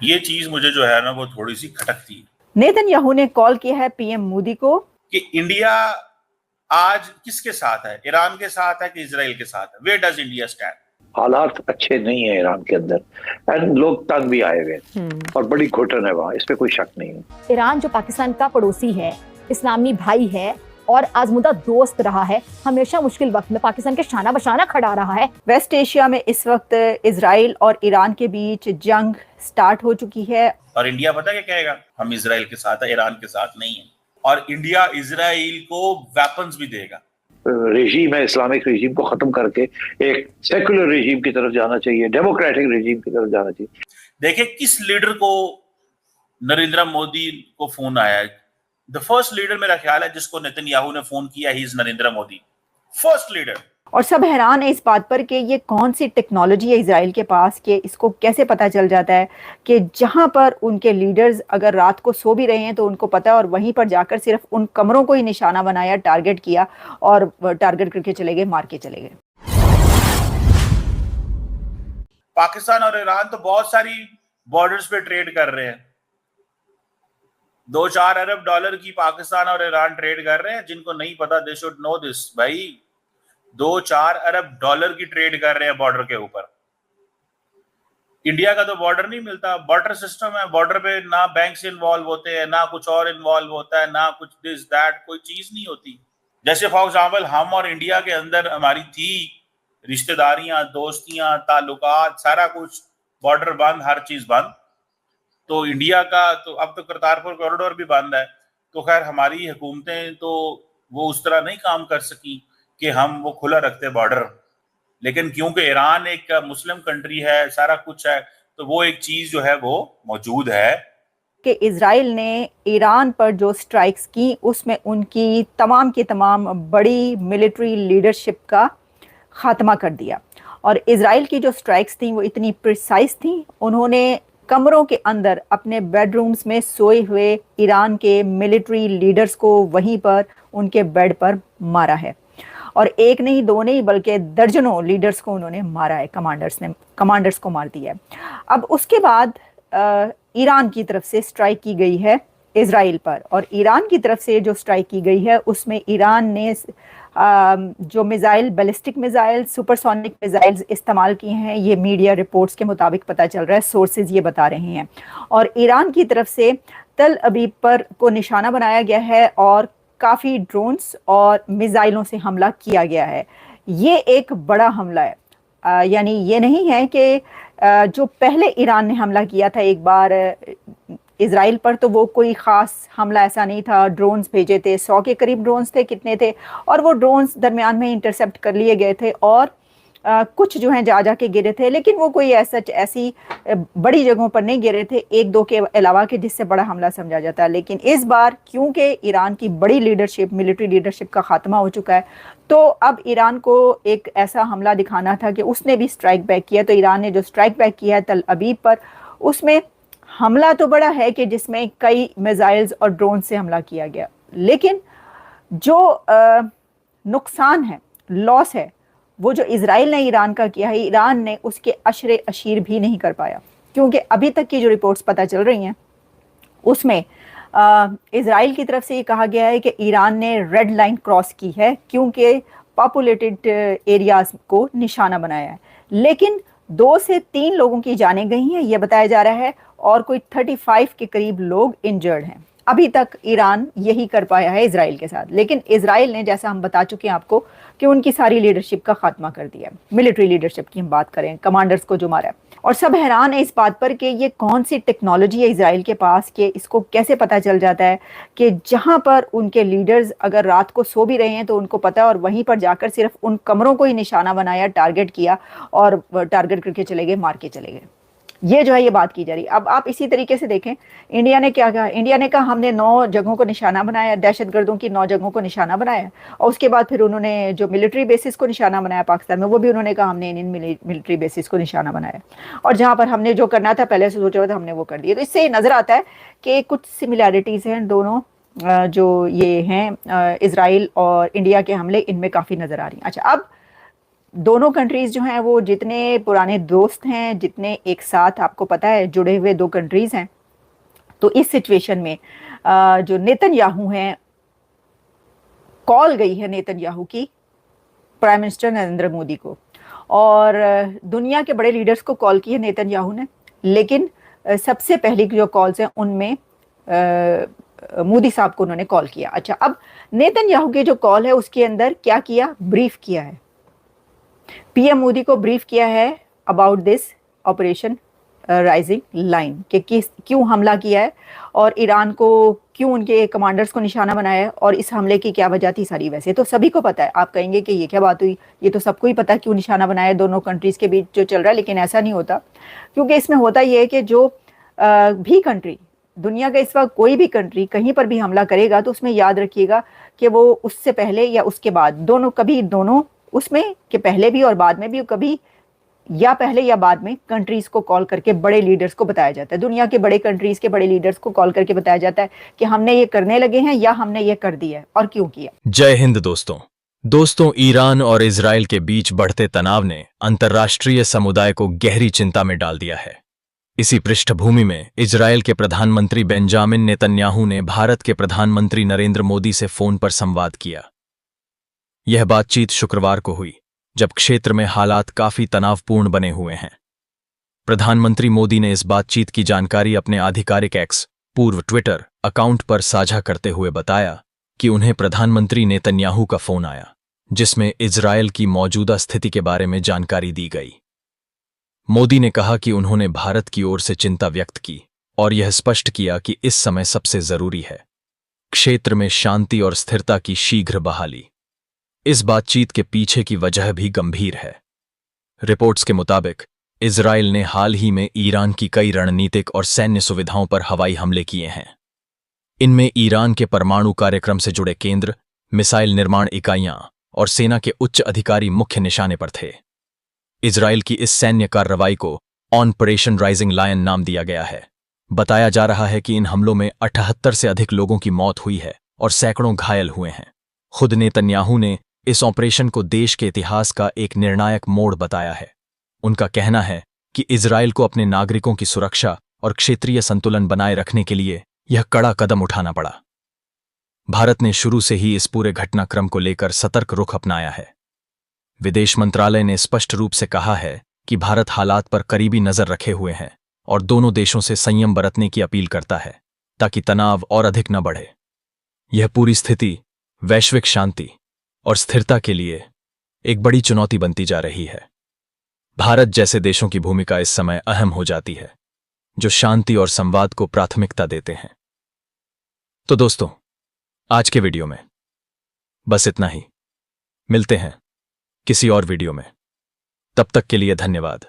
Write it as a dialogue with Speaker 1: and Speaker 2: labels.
Speaker 1: ये चीज मुझे जो है ना वो थोड़ी सी खटकती है।
Speaker 2: नेतन्याहू ने कॉल किया है पीएम मोदी को
Speaker 1: कि इंडिया आज किसके साथ है, ईरान के साथ है कि इजराइल के साथ है? Where does India stand?
Speaker 3: हालात अच्छे नहीं है ईरान के अंदर एंड लोग तंग भी आए हुए और बड़ी घुटन है वहां, इस पे कोई शक नहीं है।
Speaker 4: ईरान जो पाकिस्तान का पड़ोसी है, इस्लामी भाई है और आजमुदा दोस्त रहा है, हमेशा मुश्किल वक्त में पाकिस्तान के शाना बशाना खड़ा रहा है।
Speaker 2: वेस्ट एशिया में इस वक्त इजराइल और ईरान के बीच जंग स्टार्ट हो चुकी है
Speaker 1: और इंडिया पता क्या कहेगा? हम इजराइल के साथ है, ईरान के साथ नहीं है। और इंडिया इजराइल को वेपन्स भी देगा।
Speaker 3: रेजीम है, इस्लामिक रेजीम को खत्म करके एक सेकुलर रेजीम की तरफ जाना चाहिए, डेमोक्रेटिक रेजीम की तरफ जाना चाहिए।
Speaker 1: देखिए किस लीडर को नरेंद्र मोदी को फोन आया है। द फर्स्ट लीडर मेरा ख्याल है जिसको नेतन्याहू ने फोन किया, he is Narendra Modi, first leader.
Speaker 2: और सब हैरान है इस बात पर कि ये कौन सी टेक्नोलॉजी है इजराइल के पास कि इसको कैसे पता चल जाता है कि जहां पर उनके लीडर्स अगर रात को सो भी रहे हैं तो उनको पता है और वहीं पर जाकर सिर्फ उन कमरों को ही निशाना बनाया, टारगेट किया और टारगेट करके चले गए, मार के चले गए।
Speaker 1: पाकिस्तान और ईरान तो बहुत सारी बॉर्डर्स पे ट्रेड कर रहे हैं। 2-4 अरब डॉलर की पाकिस्तान और ईरान ट्रेड कर रहे हैं। जिनको नहीं पता दे शुड नो दिस भाई, 2-4 अरब डॉलर की ट्रेड कर रहे हैं बॉर्डर के ऊपर। इंडिया का तो बॉर्डर नहीं मिलता, बॉर्डर सिस्टम है। बॉर्डर पे ना बैंक से इन्वॉल्व होते हैं, ना कुछ और इन्वॉल्व होता है, ना कुछ दिस दैट, कोई चीज नहीं होती। जैसे फॉर एग्जाम्पल हम और इंडिया के अंदर हमारी थी रिश्तेदारियां, दोस्तियां, ताल्लुकात, सारा कुछ, बॉर्डर बंद, हर चीज बंद। तो इंडिया का तो अब तो करतारपुर कॉरिडोर भी बंद है। तो खैर हमारी हुकूमतें तो वो उस तरह नहीं काम कर सकी कि हम वो खुला रखते बॉर्डर। लेकिन क्योंकि ईरान एक मुस्लिम कंट्री है, सारा कुछ है, तो वो एक चीज जो है वो मौजूद है
Speaker 2: कि इजराइल ने ईरान पर जो स्ट्राइक्स की उसमें उनकी तमाम की तमाम बड़ी मिलिट्री लीडरशिप का खात्मा कर दिया। और इजराइल की जो स्ट्राइक्स थी वो इतनी प्रिसाइज थी, उन्होंने कमरों के अंदर अपने बेडरूम्स में सोए हुए ईरान के मिलिट्री लीडर्स को वहीं पर उनके बेड पर मारा है। और एक नहीं, दो नहीं, बल्कि दर्जनों लीडर्स को उन्होंने मारा है, कमांडर्स को मार दिया है। अब उसके बाद ईरान की तरफ से स्ट्राइक की गई है इजराइल पर, और ईरान की तरफ से जो स्ट्राइक की गई है उसमें ईरान ने जो missile, ballistic missile, supersonic missiles इस्तेमाल किए हैं, ये मीडिया रिपोर्ट्स के मुताबिक पता चल रहा है, सोर्सेज ये बता रहे हैं। और ईरान की तरफ से तल अबीब पर को निशाना बनाया गया है और काफ़ी ड्रोन्स और मिसाइलों से हमला किया गया है। ये एक बड़ा हमला है, यानी ये नहीं है कि जो पहले ईरान ने हमला किया था एक बार इजराइल पर, तो वो कोई ख़ास हमला ऐसा नहीं था। ड्रोन्स भेजे थे, 100 के करीब ड्रोन्स थे, कितने थे, और वो ड्रोन्स दरमियान में इंटरसेप्ट कर लिए गए थे और कुछ जो हैं जा के गिरे थे, लेकिन वो कोई ऐसी बड़ी जगहों पर नहीं गिरे थे, एक दो के अलावा के जिससे बड़ा हमला समझा जाता है। लेकिन इस बार क्योंकि ईरान की बड़ी लीडरशिप, मिलिट्री लीडरशिप का खात्मा हो चुका है, तो अब ईरान को एक ऐसा हमला दिखाना था कि उसने भी स्ट्राइक बैक किया। तो ईरान ने जो स्ट्राइक बैक किया है तल अबीब पर, उसमें हमला तो बड़ा है कि जिसमें कई मिसाइल्स और ड्रोन से हमला किया गया, लेकिन जो नुकसान है, लॉस है, वो जो इजराइल ने ईरान का किया है, ईरान ने उसके अशरे अशीर भी नहीं कर पाया। क्योंकि अभी तक की जो रिपोर्ट्स पता चल रही हैं उसमें इजराइल की तरफ से ये कहा गया है कि ईरान ने रेड लाइन क्रॉस की है क्योंकि पॉपुलेटेड एरियाज को निशाना बनाया है। लेकिन 2 से 3 लोगों की जानें गई हैं, यह बताया जा रहा है, और कोई 35 के करीब लोग इंजर्ड हैं। अभी तक ईरान यही कर पाया है इजराइल के साथ। लेकिन इजराइल ने, जैसा हम बता चुके हैं आपको, कि उनकी सारी लीडरशिप का खात्मा कर दिया है। मिलिट्री लीडरशिप की हम बात करें, कमांडर्स को जो मारा है। और सब हैरान है इस बात पर कि ये कौन सी टेक्नोलॉजी है इजराइल के पास कि इसको कैसे पता चल जाता है कि जहां पर उनके लीडर्स अगर रात को सो भी रहे हैं तो उनको पता है और वहीं पर जाकर सिर्फ उन कमरों को ही निशाना बनाया, टारगेट किया और टारगेट करके चले गए, मार के चले गए। ये जो है ये बात की जा रही है। अब आप इसी तरीके से देखें, इंडिया ने क्या कहा? इंडिया ने कहा हमने 9 जगहों को निशाना बनाया, दहशतगर्दों की 9 जगहों को निशाना बनाया, और उसके बाद फिर उन्होंने जो मिलिट्री बेसिस को निशाना बनाया पाकिस्तान में, वो भी उन्होंने कहा हमने इन मिलिट्री बेसिस को निशाना बनाया, और जहाँ पर हमने जो करना था पहले से सोचा हुआ था हमने वो कर दिया। तो इससे नज़र आता है कि कुछ सिमिलैरिटीज़ हैं दोनों जो ये हैं इजराइल और इंडिया के हमले, इनमें काफ़ी नज़र आ रही हैं। अच्छा, अब दोनों कंट्रीज जो हैं वो जितने पुराने दोस्त हैं, जितने एक साथ आपको पता है जुड़े हुए दो कंट्रीज हैं, तो इस सिचुएशन में जो नेतन्याहू हैं, कॉल गई है नेतन्याहू की प्राइम मिनिस्टर नरेंद्र मोदी को, और दुनिया के बड़े लीडर्स को कॉल की है नेतन्याहू ने, लेकिन सबसे पहली जो कॉल्स हैं उनमें मोदी साहब को उन्होंने कॉल किया। अच्छा, अब नेतन्याहू की जो कॉल है उसके अंदर क्या किया, ब्रीफ किया है, पीएम मोदी को ब्रीफ किया है about this operation rising line, कि क्यों हमला किया है और ईरान को क्यों उनके कमांडर्स को निशाना बनाया है और इस हमले की क्या वजह थी सारी। वैसे तो सभी को पता है, आप कहेंगे कि ये क्या बात हुई, ये तो सबको ही पता है क्यों निशाना बनाया है, दोनों कंट्रीज के बीच जो चल रहा है, लेकिन ऐसा नहीं होता, क्योंकि इसमें होता ये है कि जो भी कंट्री, दुनिया का इस वक्त कोई भी कंट्री कहीं पर भी हमला करेगा तो उसमें याद रखिएगा कि वो उससे पहले या उसके बाद, दोनों, कभी दोनों उसमें के पहले भी और बाद में भी, कभी या पहले या बाद में कंट्रीज को कॉल करके बड़े लीडर्स को बताया जाता है, दुनिया के बड़े कंट्रीज के बड़े लीडर्स को कॉल करके बताया जाता है कि हमने ये करने लगे हैं या हमने ये कर दिया है और क्यों किया।
Speaker 5: जय हिंद दोस्तों, ईरान और इजराइल के बीच बढ़ते तनाव ने अंतर्राष्ट्रीय समुदाय को गहरी चिंता में डाल दिया है। इसी पृष्ठभूमि में इजराइल के प्रधानमंत्री बेंजामिन नेतन्याहू ने भारत के प्रधानमंत्री नरेंद्र मोदी से फोन पर संवाद किया। यह बातचीत शुक्रवार को हुई, जब क्षेत्र में हालात काफी तनावपूर्ण बने हुए हैं। प्रधानमंत्री मोदी ने इस बातचीत की जानकारी अपने आधिकारिक एक्स, पूर्व ट्विटर अकाउंट पर साझा करते हुए बताया कि उन्हें प्रधानमंत्री नेतन्याहू का फोन आया, जिसमें इजराइल की मौजूदा स्थिति के बारे में जानकारी दी गई। मोदी ने कहा कि उन्होंने भारत की ओर से चिंता व्यक्त की और यह स्पष्ट किया कि इस समय सबसे जरूरी है क्षेत्र में शांति और स्थिरता की शीघ्र बहाली। इस बातचीत के पीछे की वजह भी गंभीर है। रिपोर्ट्स के मुताबिक इजराइल ने हाल ही में ईरान की कई रणनीतिक और सैन्य सुविधाओं पर हवाई हमले किए हैं। इनमें ईरान के परमाणु कार्यक्रम से जुड़े केंद्र, मिसाइल निर्माण इकाइयां और सेना के उच्च अधिकारी मुख्य निशाने पर थे। इजराइल की इस सैन्य कार्रवाई को ऑपरेशन राइजिंग लायन नाम दिया गया है। बताया जा रहा है कि इन हमलों में 78 से अधिक लोगों की मौत हुई है और सैकड़ों घायल हुए हैं। खुद नेतन्याहू ने इस ऑपरेशन को देश के इतिहास का एक निर्णायक मोड़ बताया है। उनका कहना है कि इजराइल को अपने नागरिकों की सुरक्षा और क्षेत्रीय संतुलन बनाए रखने के लिए यह कड़ा कदम उठाना पड़ा। भारत ने शुरू से ही इस पूरे घटनाक्रम को लेकर सतर्क रुख अपनाया है। विदेश मंत्रालय ने स्पष्ट रूप से कहा है कि भारत हालात पर करीबी नजर रखे हुए है और दोनों देशों से संयम बरतने की अपील करता है ताकि तनाव और अधिक न बढ़े। यह पूरी स्थिति वैश्विक शांति और स्थिरता के लिए एक बड़ी चुनौती बनती जा रही है। भारत जैसे देशों की भूमिका इस समय अहम हो जाती है, जो शांति और संवाद को प्राथमिकता देते हैं। तो दोस्तों, आज के वीडियो में बस इतना ही। मिलते हैं किसी और वीडियो में। तब तक के लिए धन्यवाद।